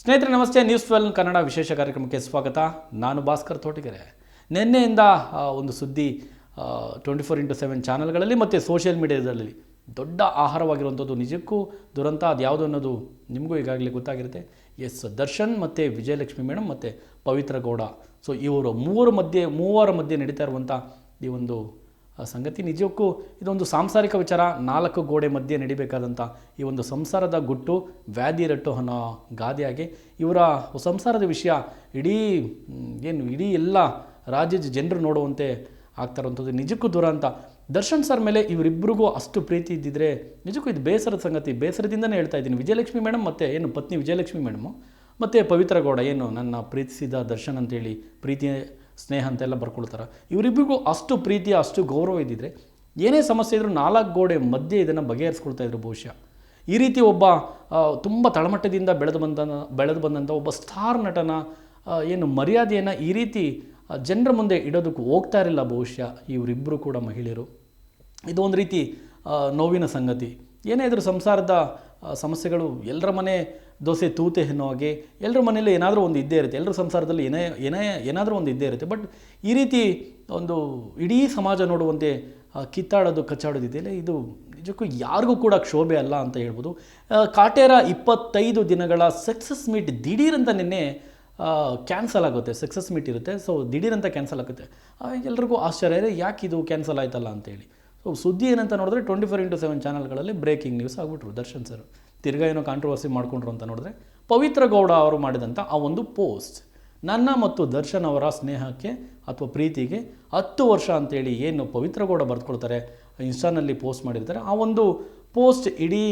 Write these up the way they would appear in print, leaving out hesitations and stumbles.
ಸ್ನೇಹಿತರೆ ನಮಸ್ತೆ, ನ್ಯೂಸ್ 12 ಕನ್ನಡ ವಿಶೇಷ ಕಾರ್ಯಕ್ರಮಕ್ಕೆ ಸ್ವಾಗತ. ನಾನು ಭಾಸ್ಕರ್ ತೋಟಿಗೆರೆ. ನಿನ್ನೆಯಿಂದ ಒಂದು ಸುದ್ದಿ 24x7 ಚಾನಲ್ಗಳಲ್ಲಿ ಮತ್ತು ಸೋಷಿಯಲ್ ಮೀಡಿಯಾದಲ್ಲಿ ದೊಡ್ಡ ಆಹಾರವಾಗಿರುವಂಥದ್ದು. ನಿಜಕ್ಕೂ ದುರಂತ ಅದು ಯಾವುದು ಅನ್ನೋದು ನಿಮಗೂ ಈಗಾಗಲೇ ಗೊತ್ತಾಗಿರುತ್ತೆ. ದರ್ಶನ್ ಮತ್ತು ವಿಜಯಲಕ್ಷ್ಮಿ ಮೇಡಮ್ ಮತ್ತು ಪವಿತ್ರ ಗೌಡ, ಸೊ ಇವರು ಮೂವರ ಮಧ್ಯೆ ನಡೀತಾ ಇರುವಂಥ ಈ ಒಂದು ಸಂಗತಿ ನಿಜಕ್ಕೂ ಇದೊಂದು ಸಾಂಸಾರಿಕ ವಿಚಾರ. 4 ಗೋಡೆ ಮಧ್ಯೆ ನಡಿಬೇಕಾದಂಥ ಈ ಒಂದು ಸಂಸಾರದ ಗುಟ್ಟು ವ್ಯಾಧಿ ರಟ್ಟು ಅನ್ನೋ ಗಾದೆಯಾಗಿ ಇವರ ಸಂಸಾರದ ವಿಷಯ ಇಡೀ ಎಲ್ಲ ರಾಜ್ಯದ ಜನರು ನೋಡುವಂತೆ ಆಗ್ತಾ ಇರುವಂಥದ್ದು ನಿಜಕ್ಕೂ ದುರಂತ. ದರ್ಶನ್ ಸರ್ ಮೇಲೆ ಇವರಿಬ್ಬರಿಗೂ ಅಷ್ಟು ಪ್ರೀತಿ ಇದ್ದಿದ್ರೆ ನಿಜಕ್ಕೂ ಇದು ಬೇಸರದ ಸಂಗತಿ. ಬೇಸರದಿಂದನೇ ಹೇಳ್ತಾ ಇದ್ದೀನಿ. ವಿಜಯಲಕ್ಷ್ಮಿ ಮೇಡಮ್ ಮತ್ತು ಪತ್ನಿ ವಿಜಯಲಕ್ಷ್ಮಿ ಮೇಡಮು ಮತ್ತು ಪವಿತ್ರ ಗೌಡ ನನ್ನ ಪ್ರೀತಿಸಿದ ದರ್ಶನ್ ಅಂತೇಳಿ ಪ್ರೀತಿ ಸ್ನೇಹ ಅಂತೆಲ್ಲ ಬರ್ಕೊಳ್ತಾರೆ. ಇವರಿಬ್ಬರಿಗೂ ಅಷ್ಟು ಪ್ರೀತಿಯ ಅಷ್ಟು ಗೌರವ ಇದ್ದಿದ್ರೆ ಏನೇ ಸಮಸ್ಯೆ ಇದ್ದರೂ 4 ಗೋಡೆ ಮಧ್ಯೆ ಇದನ್ನು ಬಗೆಹರಿಸ್ಕೊಳ್ತಾ ಇದ್ರು ಬಹುಶಃ. ಈ ರೀತಿ ಒಬ್ಬ ತುಂಬ ತಳಮಟ್ಟದಿಂದ ಬೆಳೆದು ಬಂದಂಥ ಒಬ್ಬ ಸ್ಟಾರ್ ನಟನ ಮರ್ಯಾದೆಯನ್ನು ಈ ರೀತಿ ಜನರ ಮುಂದೆ ಇಡೋದಕ್ಕೆ ಹೋಗ್ತಾ ಇರಲಿಲ್ಲ ಬಹುಶಃ ಇವರಿಬ್ಬರು ಕೂಡ ಮಹಿಳೆಯರು. ಇದು ಒಂದು ರೀತಿ ನೋವಿನ ಸಂಗತಿ. ಏನೇ ಇದ್ರೂ ಸಂಸಾರದ ಸಮಸ್ಯೆಗಳು ಎಲ್ಲರ ಮನೆ ದೋಸೆ ತೂತೆ ಅನ್ನೋ ಹಾಗೆ ಎಲ್ಲರ ಮನೆಯಲ್ಲೂ ಏನಾದರೂ ಒಂದು ಇದ್ದೇ ಇರುತ್ತೆ. ಎಲ್ಲರ ಸಂಸಾರದಲ್ಲಿ ಏನಾದರೂ ಒಂದು ಇದ್ದೇ ಇರುತ್ತೆ. ಬಟ್ ಈ ರೀತಿ ಒಂದು ಇಡೀ ಸಮಾಜ ನೋಡುವಂತೆ ಕಿತ್ತಾಡೋದು ಕಚ್ಚಾಡೋದಿದೆಯಲ್ಲ, ಇದು ನಿಜಕ್ಕೂ ಯಾರಿಗೂ ಕೂಡ ಕ್ಷೋಭೆ ಅಲ್ಲ ಅಂತ ಹೇಳ್ಬೋದು. ಕಾಟೇರ 25 ದಿನಗಳ ಸಕ್ಸಸ್ ಮೀಟ್ ದಿಢೀರಂತ ನಿನ್ನೆ ಕ್ಯಾನ್ಸಲ್ ಆಗುತ್ತೆ. ಸಕ್ಸಸ್ ಮೀಟ್ ಇರುತ್ತೆ, ಸೊ ದಿಢೀರಂತ ಕ್ಯಾನ್ಸಲ್ ಆಗುತ್ತೆ. ಎಲ್ರಿಗೂ ಆಶ್ಚರ್ಯ ಇದೆ, ಯಾಕೆ ಇದು ಕ್ಯಾನ್ಸಲ್ ಆಯ್ತಲ್ಲ ಅಂತೇಳಿ. ಸೊ ಸುದ್ದಿ ಏನಂತ ನೋಡಿದ್ರೆ 24x7 ಚಾನಲ್ಗಳಲ್ಲಿ ಬ್ರೇಕಿಂಗ್ ನ್ಯೂಸ್ ಆಗಿಬಿಟ್ರು ದರ್ಶನ್ ಸರ್. ತಿರ್ಗಾ ಏನೋ ಕಾಂಟ್ರವರ್ಸಿ ಮಾಡ್ಕೊಂಡ್ರು ಅಂತ ನೋಡಿದ್ರೆ ಪವಿತ್ರ ಗೌಡ ಅವರು ಮಾಡಿದಂಥ ಆ ಒಂದು ಪೋಸ್ಟ್ ನನ್ನ ಮತ್ತು ದರ್ಶನ್ ಅವರ ಸ್ನೇಹಕ್ಕೆ ಅಥವಾ ಪ್ರೀತಿಗೆ 10 ವರ್ಷ ಅಂತೇಳಿ ಏನು ಪವಿತ್ರ ಗೌಡ ಬರೆದುಕೊಳ್ತಾರೆ, ಇನ್ಸ್ಟಾನಲ್ಲಿ ಪೋಸ್ಟ್ ಮಾಡಿರ್ತಾರೆ. ಆ ಒಂದು ಪೋಸ್ಟ್ ಇಡೀ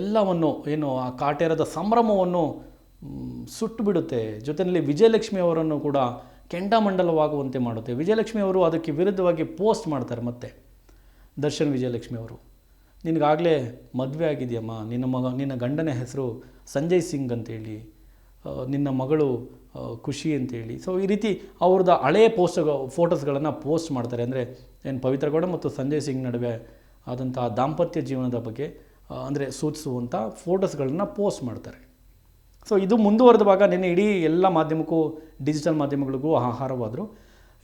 ಎಲ್ಲವನ್ನು ಆ ಕಾಟೇರದ ಸಂಭ್ರಮವನ್ನು ಸುಟ್ಟು ಬಿಡುತ್ತೆ. ಜೊತೆಯಲ್ಲಿ ವಿಜಯಲಕ್ಷ್ಮಿ ಅವರನ್ನು ಕೂಡ ಕೆಂಡಾಮಂಡಲವಾಗುವಂತೆ ಮಾಡುತ್ತೆ. ವಿಜಯಲಕ್ಷ್ಮಿ ಅವರು ಅದಕ್ಕೆ ವಿರುದ್ಧವಾಗಿ ಪೋಸ್ಟ್ ಮಾಡ್ತಾರೆ. ಮತ್ತು ದರ್ಶನ್ ವಿಜಯಲಕ್ಷ್ಮಿ ಅವರು, ನಿನಗಾಗಲೇ ಮದುವೆ ಆಗಿದೆಯಮ್ಮ, ನಿನ್ನ ಗಂಡನ ಹೆಸರು ಸಂಜಯ್ ಸಿಂಗ್ ಅಂತೇಳಿ, ನಿನ್ನ ಮಗಳು ಖುಷಿ ಅಂತೇಳಿ. ಸೊ ಈ ರೀತಿ ಅವ್ರದ್ದು ಹಳೆಯ ಫೋಟೋಸ್ಗಳನ್ನು ಪೋಸ್ಟ್ ಮಾಡ್ತಾರೆ. ಅಂದರೆ ಪವಿತ್ರ ಗೌಡ ಮತ್ತು ಸಂಜಯ್ ಸಿಂಗ್ ನಡುವೆ ಆದಂಥ ದಾಂಪತ್ಯ ಜೀವನದ ಬಗ್ಗೆ ಸೂಚಿಸುವಂಥ ಫೋಟೋಸ್ಗಳನ್ನು ಪೋಸ್ಟ್ ಮಾಡ್ತಾರೆ. ಸೊ ಇದು ಮುಂದುವರೆದ ಭಾಗ ನಿನ್ನೆ ಇಡೀ ಎಲ್ಲ ಮಾಧ್ಯಮಕ್ಕೂ ಡಿಜಿಟಲ್ ಮಾಧ್ಯಮಗಳಿಗೂ ಆಹಾರವಾದರು.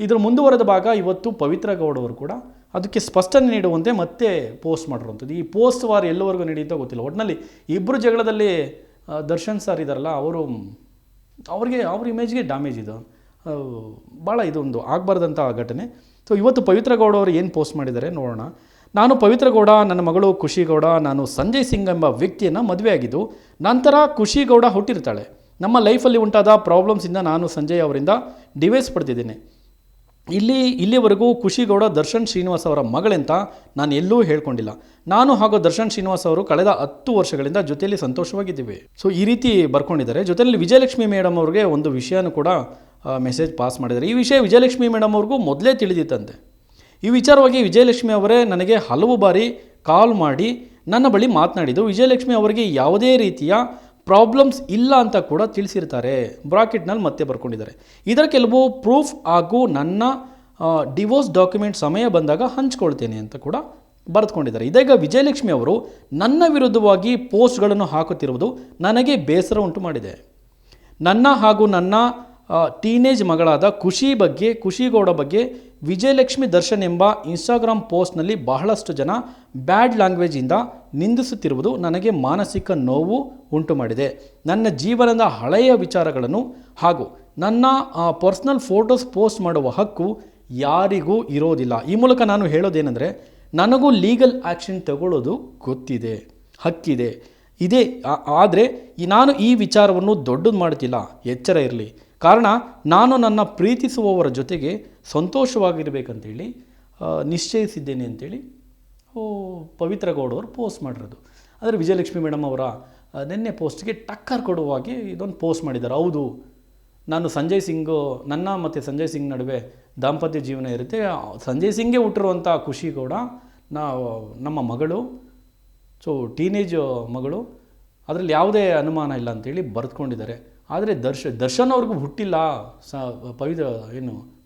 ಇದರ ಮುಂದುವರೆದ ಭಾಗ ಇವತ್ತು ಪವಿತ್ರ ಗೌಡವರು ಕೂಡ ಅದಕ್ಕೆ ಸ್ಪಷ್ಟನೆ ನೀಡುವಂತೆ ಮತ್ತೆ ಪೋಸ್ಟ್ ಮಾಡಿರುವಂಥದ್ದು. ಈ ಪೋಸ್ಟ್ ವಾರ ಎಲ್ಲವರೆಗೂ ನಡೆಯುತ್ತೋ ಗೊತ್ತಿಲ್ಲ. ಒಟ್ಟಿನಲ್ಲಿ ಇಬ್ಬರು ಜಗಳದಲ್ಲಿ ದರ್ಶನ್ ಸರ್ ಇದ್ದಾರಲ್ಲ, ಅವ್ರ ಇಮೇಜ್ಗೆ ಡ್ಯಾಮೇಜ್ ಇದು. ಭಾಳ ಇದೊಂದು ಆಗಬಾರ್ದಂಥ ಘಟನೆ. ಸೊ ಇವತ್ತು ಪವಿತ್ರ ಗೌಡ ಅವರು ಏನು ಪೋಸ್ಟ್ ಮಾಡಿದ್ದಾರೆ ನೋಡೋಣ. ನಾನು ಪವಿತ್ರ ಗೌಡ, ನನ್ನ ಮಗಳು ಖುಷಿ ಗೌಡ, ನಾನು ಸಂಜಯ್ ಸಿಂಗ್ ಎಂಬ ವ್ಯಕ್ತಿಯನ್ನು ಮದುವೆ ಆಗಿದ್ದು, ನಂತರ ಖುಷಿ ಗೌಡ ಹುಟ್ಟಿರ್ತಾಳೆ. ನಮ್ಮ ಲೈಫಲ್ಲಿ ಉಂಟಾದ ಪ್ರಾಬ್ಲಮ್ಸಿಂದ ನಾನು ಸಂಜಯ್ ಅವರಿಂದ ಡಿವೈಸ್ ಪಡೆದಿದ್ದೇನೆ. ಇಲ್ಲಿವರೆಗೂ ಖುಷಿ ಗೌಡ ದರ್ಶನ್ ಶ್ರೀನಿವಾಸ್ ಅವರ ಮಗಳೆಂತ ನಾನು ಎಲ್ಲೂ ಹೇಳ್ಕೊಂಡಿಲ್ಲ. ನಾನು ಹಾಗೂ ದರ್ಶನ್ ಶ್ರೀನಿವಾಸ್ ಅವರು ಕಳೆದ 10 ವರ್ಷಗಳಿಂದ ಜೊತೆಯಲ್ಲಿ ಸಂತೋಷವಾಗಿದ್ದೀವಿ. ಸೊ ಈ ರೀತಿ ಬರ್ಕೊಂಡಿದ್ದಾರೆ. ಜೊತೆಯಲ್ಲಿ ವಿಜಯಲಕ್ಷ್ಮಿ ಮೇಡಮ್ ಅವ್ರಿಗೆ ಒಂದು ವಿಷಯನೂ ಕೂಡ ಮೆಸೇಜ್ ಪಾಸ್ ಮಾಡಿದ್ದಾರೆ. ಈ ವಿಷಯ ವಿಜಯಲಕ್ಷ್ಮಿ ಮೇಡಮ್ ಅವ್ರಿಗೂ ಮೊದಲೇ ತಿಳಿದಿತ್ತಂತೆ. ಈ ವಿಚಾರವಾಗಿ ವಿಜಯಲಕ್ಷ್ಮಿ ಅವರೇ ನನಗೆ ಹಲವು ಬಾರಿ ಕಾಲ್ ಮಾಡಿ ನನ್ನ ಬಳಿ ಮಾತನಾಡಿದ್ದು, ವಿಜಯಲಕ್ಷ್ಮಿ ಅವರಿಗೆ ಯಾವುದೇ ರೀತಿಯ ಪ್ರಾಬ್ಲಮ್ಸ್ ಇಲ್ಲ ಅಂತ ಕೂಡ ತಿಳಿಸಿರ್ತಾರೆ. ಬ್ರಾಕೆಟ್ನಲ್ಲಿ ಮತ್ತೆ ಬರ್ಕೊಂಡಿದ್ದಾರೆ. ಇದರ ಕೆಲವು ಪ್ರೂಫ್ ಹಾಗೂ ನನ್ನ ಡಿವೋರ್ಸ್ ಡಾಕ್ಯುಮೆಂಟ್ ಸಮಯ ಬಂದಾಗ ಹಂಚ್ಕೊಳ್ತೇನೆ ಅಂತ ಕೂಡ ಬರೆದುಕೊಂಡಿದ್ದಾರೆ. ಇದೀಗ ವಿಜಯಲಕ್ಷ್ಮಿ ಅವರು ನನ್ನ ವಿರುದ್ಧವಾಗಿ ಪೋಸ್ಟ್ಗಳನ್ನು ಹಾಕುತ್ತಿರುವುದು ನನಗೆ ಬೇಸರ ಉಂಟು ಮಾಡಿದೆ. ನನ್ನ ಹಾಗೂ ನನ್ನ ಟೀನೇಜ್ ಮಗಳಾದ ಖುಷಿ ಗೌಡ ಬಗ್ಗೆ ವಿಜಯಲಕ್ಷ್ಮಿ ದರ್ಶನ್ ಎಂಬ ಇನ್ಸ್ಟಾಗ್ರಾಮ್ ಪೋಸ್ಟ್ನಲ್ಲಿ ಬಹಳಷ್ಟು ಜನ ಬ್ಯಾಡ್ ಲ್ಯಾಂಗ್ವೇಜಿಂದ ನಿಂದಿಸುತ್ತಿರುವುದು ನನಗೆ ಮಾನಸಿಕ ನೋವು ಉಂಟು ಮಾಡಿದೆ. ನನ್ನ ಜೀವನದ ಹಳೆಯ ವಿಚಾರಗಳನ್ನು ಹಾಗೂ ನನ್ನ ಪರ್ಸ್ನಲ್ ಫೋಟೋಸ್ ಪೋಸ್ಟ್ ಮಾಡುವ ಹಕ್ಕು ಯಾರಿಗೂ ಇರೋದಿಲ್ಲ. ಈ ಮೂಲಕ ನಾನು ಹೇಳೋದೇನೆಂದರೆ, ನನಗೂ ಲೀಗಲ್ ಆ್ಯಕ್ಷನ್ ತಗೊಳ್ಳೋದು ಗೊತ್ತಿದೆ, ಹಕ್ಕಿದೆ ಇದೆ. ಆದರೆ ನಾನು ಈ ವಿಚಾರವನ್ನು ದೊಡ್ಡದು ಮಾಡ್ತಿಲ್ಲ, ಎಚ್ಚರ ಇರಲಿ. ಕಾರಣ ನಾನು ನನ್ನ ಪ್ರೀತಿಸುವವರ ಜೊತೆಗೆ ಸಂತೋಷವಾಗಿರಬೇಕಂತೇಳಿ ನಿಶ್ಚಯಿಸಿದ್ದೇನೆ ಅಂತೇಳಿ ಪವಿತ್ರ ಗೌಡವರು ಪೋಸ್ಟ್ ಮಾಡಿರೋದು. ಆದರೆ ವಿಜಯಲಕ್ಷ್ಮಿ ಮೇಡಮ್ ಅವರ ನಿನ್ನೆ ಪೋಸ್ಟ್ಗೆ ಟಕ್ಕರ್ ಕೊಡುವಾಗಿ ಇದೊಂದು ಪೋಸ್ಟ್ ಮಾಡಿದ್ದಾರೆ. ಹೌದು, ನನ್ನ ಮತ್ತು ಸಂಜಯ್ ಸಿಂಗ್ ನಡುವೆ ದಾಂಪತ್ಯ ಜೀವನ ಇರುತ್ತೆ. ಸಂಜಯ್ ಸಿಂಗ್ಗೆ ಹುಟ್ಟಿರುವಂಥ ಖುಷಿ ಗೌಡ ನಮ್ಮ ಮಗಳು, ಸೊ ಟೀನೇಜ್ ಮಗಳು, ಅದರಲ್ಲಿ ಯಾವುದೇ ಅನುಮಾನ ಇಲ್ಲ ಅಂತೇಳಿ ಬರೆದುಕೊಂಡಿದ್ದಾರೆ. ಆದರೆ ದರ್ಶನ್ ಅವ್ರಿಗೂ ಹುಟ್ಟಿಲ್ಲ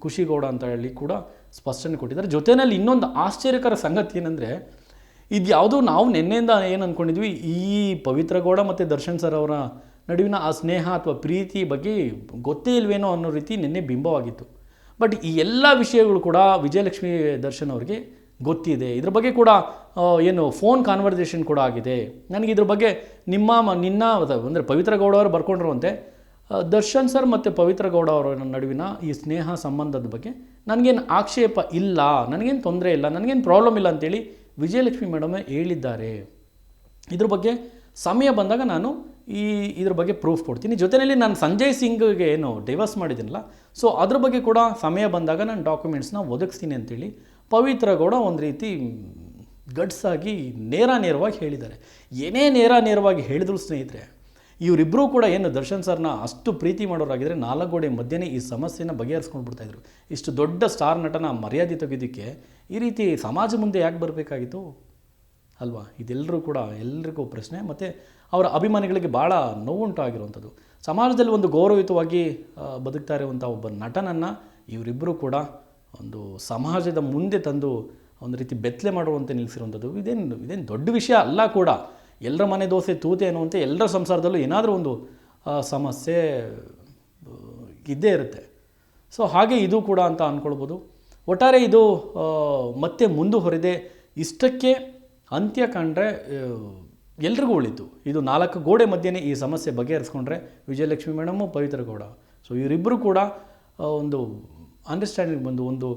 ಖುಷಿ ಗೌಡ ಅಂತ ಹೇಳಿ ಕೂಡ ಸ್ಪಷ್ಟನೆ ಕೊಟ್ಟಿದ್ದಾರೆ. ಜೊತೆಯಲ್ಲಿ ಇನ್ನೊಂದು ಆಶ್ಚರ್ಯಕರ ಸಂಗತಿ ಏನಂದರೆ, ಇದು ಯಾವುದೋ ನಾವು ನಿನ್ನೆಯಿಂದ ಏನು ಅಂದ್ಕೊಂಡಿದ್ವಿ, ಈ ಪವಿತ್ರ ಗೌಡ ಮತ್ತು ದರ್ಶನ್ ಸರ್ ಅವರ ನಡುವಿನ ಆ ಸ್ನೇಹ ಅಥವಾ ಪ್ರೀತಿ ಬಗ್ಗೆ ಗೊತ್ತೇ ಇಲ್ವೇನೋ ಅನ್ನೋ ರೀತಿ ನಿನ್ನೆ ಬಿಂಬವಾಗಿತ್ತು. ಬಟ್ ಈ ಎಲ್ಲ ವಿಷಯಗಳು ಕೂಡ ವಿಜಯಲಕ್ಷ್ಮಿ ದರ್ಶನ್ ಅವ್ರಿಗೆ ಗೊತ್ತಿದೆ. ಇದ್ರ ಬಗ್ಗೆ ಕೂಡ ಏನು ಫೋನ್ ಕಾನ್ವರ್ಸೇಷನ್ ಕೂಡ ಆಗಿದೆ. ನನಗೆ ಇದ್ರ ಬಗ್ಗೆ ನಿನ್ನ ಅಂದರೆ ಪವಿತ್ರ ಗೌಡ ಅವರು ಬರ್ಕೊಂಡಿರುವಂತೆ ದರ್ಶನ್ ಸರ್ ಮತ್ತು ಪವಿತ್ರ ಗೌಡ ಅವರ ನಡುವಿನ ಈ ಸ್ನೇಹ ಸಂಬಂಧದ ಬಗ್ಗೆ ನನಗೇನು ಆಕ್ಷೇಪ ಇಲ್ಲ, ನನಗೇನು ತೊಂದರೆ ಇಲ್ಲ, ನನಗೇನು ಪ್ರಾಬ್ಲಮ್ ಇಲ್ಲ ಅಂತೇಳಿ ವಿಜಯಲಕ್ಷ್ಮಿ ಮೇಡಮ್ ಹೇಳಿದ್ದಾರೆ. ಇದ್ರ ಬಗ್ಗೆ ಸಮಯ ಬಂದಾಗ ನಾನು ಇದ್ರ ಬಗ್ಗೆ ಪ್ರೂಫ್ ಕೊಡ್ತೀನಿ. ಜೊತೆಯಲ್ಲಿ ನಾನು ಸಂಜಯ್ ಸಿಂಗ್ಗೆ ಏನು ಡೈವರ್ಸ್ ಮಾಡಿದ್ದೀನಲ್ಲ, ಸೊ ಅದ್ರ ಬಗ್ಗೆ ಕೂಡ ಸಮಯ ಬಂದಾಗ ನಾನು ಡಾಕ್ಯುಮೆಂಟ್ಸ್ನ ಒದಗಿಸ್ತೀನಿ ಅಂತೇಳಿ ಪವಿತ್ರ ಗೌಡ ಒಂದು ರೀತಿ ಗಟ್ಸಾಗಿ ನೇರವಾಗಿ ಹೇಳಿದ್ದಾರೆ. ಏನೇ ನೇರವಾಗಿ ಹೇಳಿದ್ರು ಸ್ನೇಹಿತರೆ, ಇವರಿಬ್ಬರೂ ಕೂಡ ಏನು ದರ್ಶನ್ ಸರ್ನ ಅಷ್ಟು ಪ್ರೀತಿ ಮಾಡೋರಾಗಿದ್ದರೆ 4 ಗೋಡೆ ಮಧ್ಯೆ ಈ ಸಮಸ್ಯೆನ ಬಗೆಹರಿಸ್ಕೊಂಡು ಬಿಡ್ತಾಯಿದ್ರು. ಇಷ್ಟು ದೊಡ್ಡ ಸ್ಟಾರ್ ನಟನ ಮರ್ಯಾದೆ ತೆಗೆಯೋದಕ್ಕೆ ಈ ರೀತಿ ಸಮಾಜ ಮುಂದೆ ಯಾಕೆ ಬರಬೇಕಾಗಿತ್ತು ಅಲ್ವಾ? ಇದೆಲ್ಲರೂ ಕೂಡ ಎಲ್ರಿಗೂ ಪ್ರಶ್ನೆ. ಮತ್ತು ಅವರ ಅಭಿಮಾನಿಗಳಿಗೆ ಭಾಳ ನೋವುಂಟಾಗಿರುವಂಥದ್ದು. ಸಮಾಜದಲ್ಲಿ ಒಂದು ಗೌರವಯುತವಾಗಿ ಬದುಕ್ತಾ ಇರುವಂಥ ಒಬ್ಬ ನಟನನ್ನು ಇವರಿಬ್ಬರು ಕೂಡ ಒಂದು ಸಮಾಜದ ಮುಂದೆ ತಂದು ಒಂದು ರೀತಿ ಬೆತ್ತಲೆ ಮಾಡುವಂತೆ ನಿಲ್ಲಿಸಿರುವಂಥದ್ದು ಇದೇನು ದೊಡ್ಡ ವಿಷಯ ಅಲ್ಲ ಕೂಡ. ಎಲ್ಲರ ಮನೆ ದೋಸೆ ತೂತೆ ಅನ್ನುವಂತೆ ಎಲ್ಲರ ಸಂಸಾರದಲ್ಲೂ ಏನಾದರೂ ಒಂದು ಸಮಸ್ಯೆ ಇದ್ದೇ ಇರುತ್ತೆ. ಸೊ ಹಾಗೆ ಇದು ಕೂಡ ಅಂತ ಅಂದ್ಕೊಳ್ಬೋದು. ಒಟ್ಟಾರೆ ಇದು ಮತ್ತೆ ಮುಂದುವರೆದೆ ಇಷ್ಟಕ್ಕೆ ಅಂತ್ಯ ಕಂಡ್ರೆ ಎಲ್ರಿಗೂ ಉಳಿತು. ಇದು 4 ಗೋಡೆ ಮಧ್ಯೆ ಈ ಸಮಸ್ಯೆ ಬಗೆಹರಿಸ್ಕೊಂಡ್ರೆ ವಿಜಯಲಕ್ಷ್ಮಿ ಮೇಡಮು, ಪವಿತ್ರ ಗೌಡ, ಸೊ ಇವರಿಬ್ಬರು ಕೂಡ ಒಂದು ಅಂಡರ್ಸ್ಟ್ಯಾಂಡಿಂಗ್ ಬಂದು ಒಂದು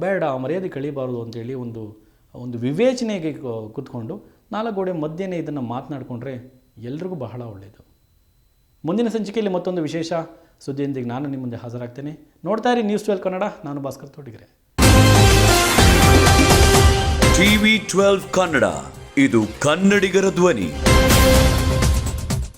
ಬೇಡ ಮರ್ಯಾದೆ ಕಳಿಬಾರ್ದು ಅಂತೇಳಿ ಒಂದು ವಿವೇಚನೆಗೆ ಕೂತ್ಕೊಂಡು 4 ಗೋಡೆ ಮಧ್ಯೆ ಇದನ್ನು ಮಾತನಾಡಿಕೊಂಡ್ರೆ ಎಲ್ರಿಗೂ ಬಹಳ ಒಳ್ಳೆಯದು. ಮುಂದಿನ ಸಂಚಿಕೆಯಲ್ಲಿ ಮತ್ತೊಂದು ವಿಶೇಷ ಸುದ್ದಿಯೊಂದಿಗೆ ನಾನು ನಿಮ್ಮ ಮುಂದೆ ಹಾಜರಾಗ್ತೇನೆ. ನೋಡ್ತಾ ಇರಿ News12 ಕನ್ನಡ. ನಾನು ಭಾಸ್ಕರ್ ತೋಟಿಗೆರೆ. TV12 ಕನ್ನಡ, ಇದು ಕನ್ನಡಿಗರ ಧ್ವನಿ.